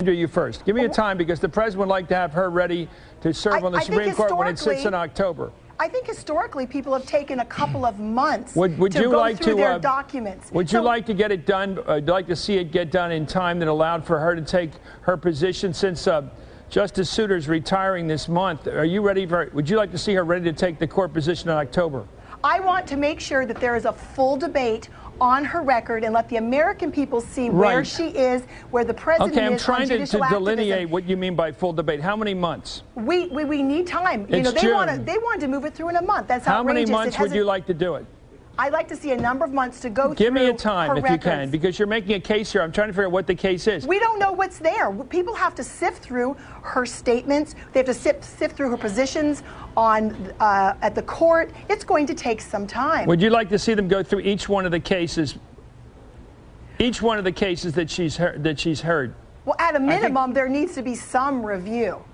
Andrea, you first. Give me a time, because the president would like to have her ready to serve on the Supreme Court when it sits in October. I think historically people have taken a couple of months would to you go like through to, their documents. Would you like to get it done? Would you like to see it get done in time that allowed for her to take her position, since Justice Souter's retiring this month? Are you ready for? Would you like to see her ready to take the court position in October? I want to make sure that there is a full debate on her record and let the American people see where she is, where the president is. Okay, I'm trying to delineate what you mean by full debate. How many months? We need time. It's June. They wanted to move it through in a month. That's how outrageous. Many months would you like to do it? I'd like to see a number of months to go through. Give me a time if records. you can, because you're making a case here. I'm trying to figure out what the case is. We don't know what's there. People have to sift through her statements. They have to sift through her positions on at the court. It's going to take some time. Would you like to see them go through each one of the cases? Each one of the cases that she's heard. Well, at a minimum, there needs to be some review.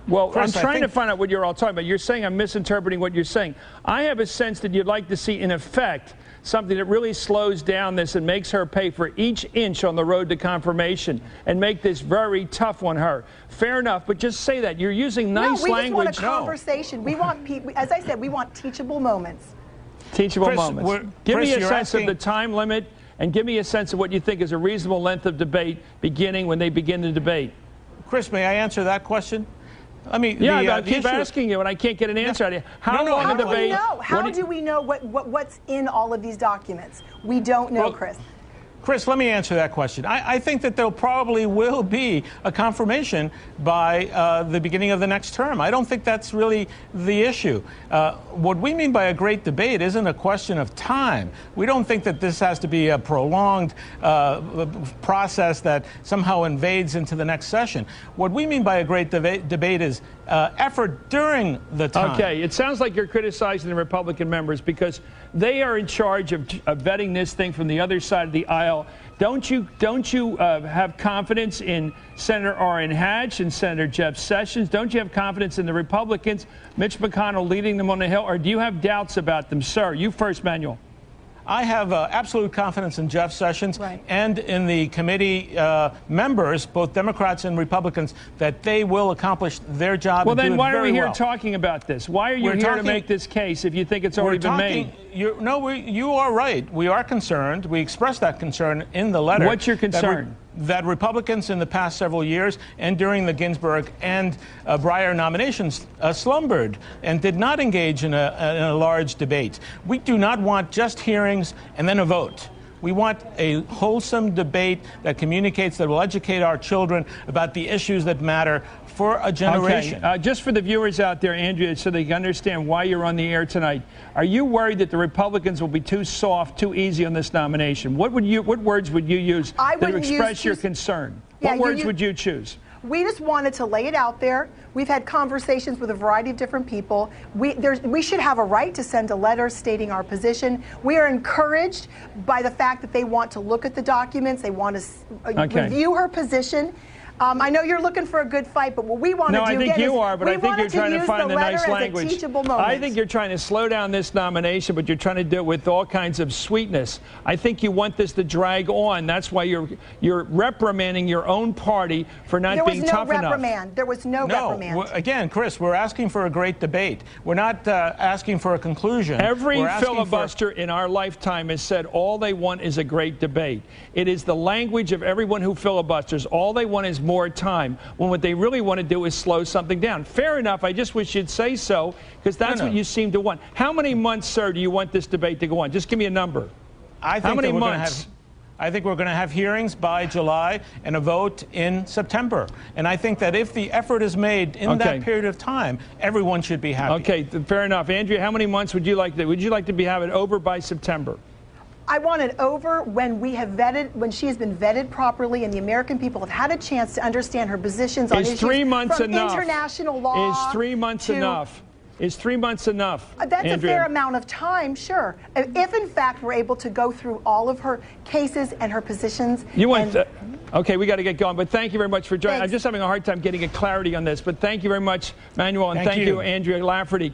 Well, Chris, I'm trying to find out what you're all talking about. You're saying I'm misinterpreting what you're saying. I have a sense that you'd like to see, in effect, something that really slows down this and makes her pay for each inch on the road to confirmation and make this very tough on her. Fair enough, but just say that. You're using nice language. No, we just want a conversation. We want people, as I said, we want teachable moments. Teachable moments. Give me a sense of the time limit, and give me a sense of what you think is a reasonable length of debate beginning when they begin the debate. Chris, may I answer that question? I mean, I keep asking you, and I can't get an answer out of you. How long a debate? How do we know what's in all of these documents? We don't know, Chris. Chris, let me answer that question. I think that there probably will be a confirmation by the beginning of the next term. I don't think that's really the issue. What we mean by a great debate isn't a question of time. We don't think that this has to be a prolonged process that somehow invades into the next session. What we mean by a great debate is effort during the time. Okay, it sounds like you're criticizing the Republican members because they are in charge of vetting this thing from the other side of the aisle. Don't you have confidence in Senator Orrin Hatch and Senator Jeff Sessions? Don't you have confidence in the Republicans, Mitch McConnell leading them on the Hill? Or do you have doubts about them? Sir, you first, Manuel. I have absolute confidence in Jeff Sessions and in the committee members, both Democrats and Republicans, that they will accomplish their job. Well, then why are we here talking about this? Why are you here to make this case if you think it's already been made? You are right. We are concerned. We expressed that concern in the letter. What's your concern? That Republicans in the past several years and during the Ginsburg and Breyer nominations slumbered and did not engage in a large debate. We do not want just hearings and then a vote. We want a wholesome debate that communicates, that will educate our children about the issues that matter for a generation. Okay. Just for the viewers out there, Andrea, so they can understand why you're on the air tonight, are you worried that the Republicans will be too soft, too easy on this nomination? What words would you use to express your concern? What words would you choose? We just wanted to lay it out there. We've had conversations with a variety of different people. We should have a right to send a letter stating our position. We are encouraged by the fact that they want to look at the documents. They want to review her position. I know you're looking for a good fight, but what we want to do I think you are, but I think you're trying to find the nice language. I think you're trying to slow down this nomination, but you're trying to do it with all kinds of sweetness. I think you want this to drag on. That's why you're reprimanding your own party for not being tough enough. There was no reprimand. Again, Chris, we're asking for a great debate. We're not asking for a conclusion. Every filibuster in our lifetime has said all they want is a great debate. It is the language of everyone who filibusters. All they want is more time, when what they really want to do is slow something down. Fair enough. I just wish you'd say so, because that's what you seem to want. How many months, sir, do you want this debate to go on? Just give me a number. How many months? I think we're going to have hearings by July and a vote in September. And I think that if the effort is made in that period of time, everyone should be happy. Okay, fair enough. Andrea, how many months would you like to? Would you like to have it over by September? I want it over when she has been vetted properly and the American people have had a chance to understand her positions on issues from international law. Is 3 months enough? Is 3 months enough? That's a fair amount of time, sure. If, in fact, we're able to go through all of her cases and her positions. Okay, we got to get going, but thank you very much for joining. I'm just having a hard time getting a clarity on this, but thank you very much, Manuel, and thank you, Andrea Lafferty.